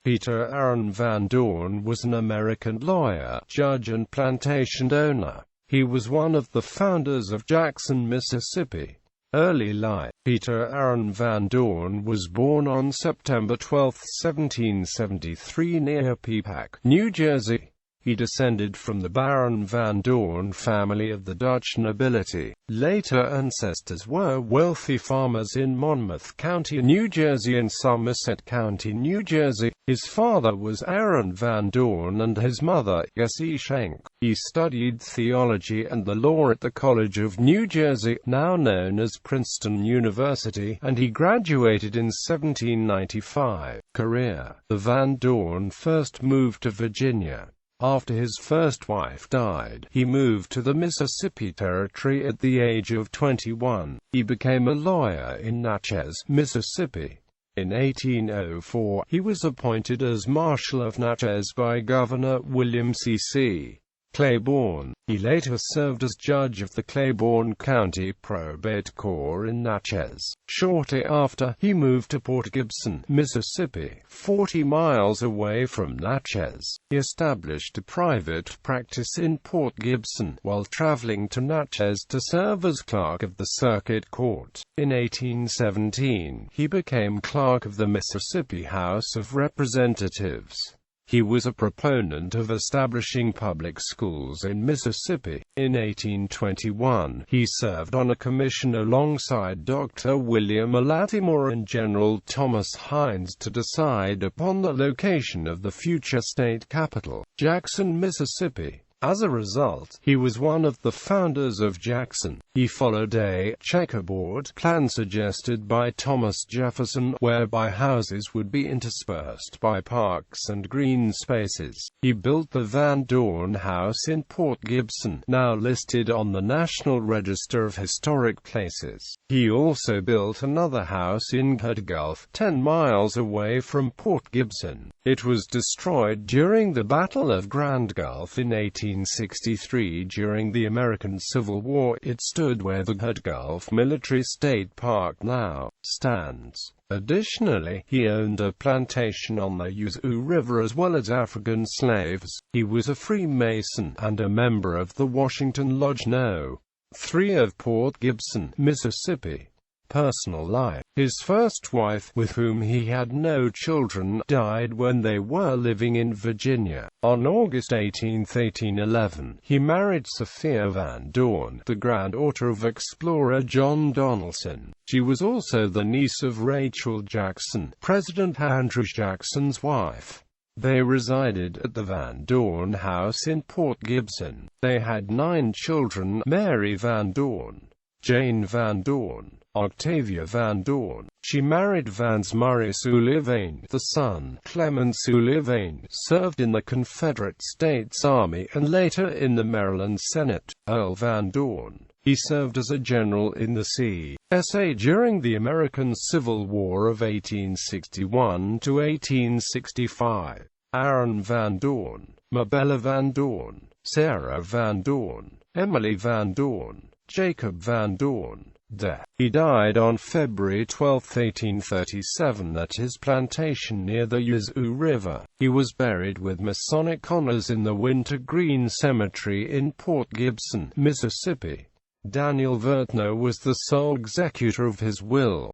Peter Aaron Van Dorn was an American lawyer, judge and plantation owner. He was one of the founders of Jackson, Mississippi. Early life. Peter Aaron Van Dorn was born on September 12, 1773 near Peapack, New Jersey. He descended from the Baron Van Dorn family of the Dutch nobility. Later ancestors were wealthy farmers in Monmouth County, New Jersey and Somerset County, New Jersey. His father was Aaron Van Dorn and his mother, Jessie Schenck. He studied theology and the law at the College of New Jersey, now known as Princeton University, and he graduated in 1795. Career. The Van Dorn first moved to Virginia. After his first wife died, he moved to the Mississippi Territory at the age of 21. He became a lawyer in Natchez, Mississippi. In 1804, he was appointed as Marshal of Natchez by Governor William C. Claiborne. He later served as judge of the Claiborne County Probate Court in Natchez. Shortly after, he moved to Port Gibson, Mississippi, 40 miles away from Natchez. He established a private practice in Port Gibson, while traveling to Natchez to serve as clerk of the Circuit Court. In 1817, he became clerk of the Mississippi House of Representatives. He was a proponent of establishing public schools in Mississippi. In 1821, he served on a commission alongside Dr. William Lattimore and General Thomas Hines to decide upon the location of the future state capital, Jackson, Mississippi. As a result, he was one of the founders of Jackson. He followed a checkerboard plan suggested by Thomas Jefferson, whereby houses would be interspersed by parks and green spaces. He built the Van Dorn House in Port Gibson, now listed on the National Register of Historic Places. He also built another house in Hood Gulf, 10 miles away from Port Gibson. It was destroyed during the Battle of Grand Gulf in 1863 during the American Civil War. It stood where the Hood Gulf Military State Park now stands. Additionally, he owned a plantation on the Yazoo River as well as African slaves. He was a Freemason and a member of the Washington Lodge No. 3 of Port Gibson, Mississippi. Personal life. His first wife, with whom he had no children, died when they were living in Virginia. On August 18, 1811, he married Sophia Van Dorn, the granddaughter of explorer John Donaldson. She was also the niece of Rachel Jackson, President Andrew Jackson's wife. They resided at the Van Dorn House in Port Gibson. They had 9 children: Mary Van Dorn, Jane Van Dorn, Octavia Van Dorn. She married Vance Murray Sullivan. The son, Clement Sullivan, served in the Confederate States Army and later in the Maryland Senate. Earl Van Dorn. He served as a general in the CSA during the American Civil War of 1861 to 1865. Aaron Van Dorn, Mabella Van Dorn, Sarah Van Dorn, Emily Van Dorn, Jacob Van Dorn. Death. He died on February 12, 1837 at his plantation near the Yazoo River. He was buried with Masonic honors in the Winter Green Cemetery in Port Gibson, Mississippi. Daniel Vertner was the sole executor of his will.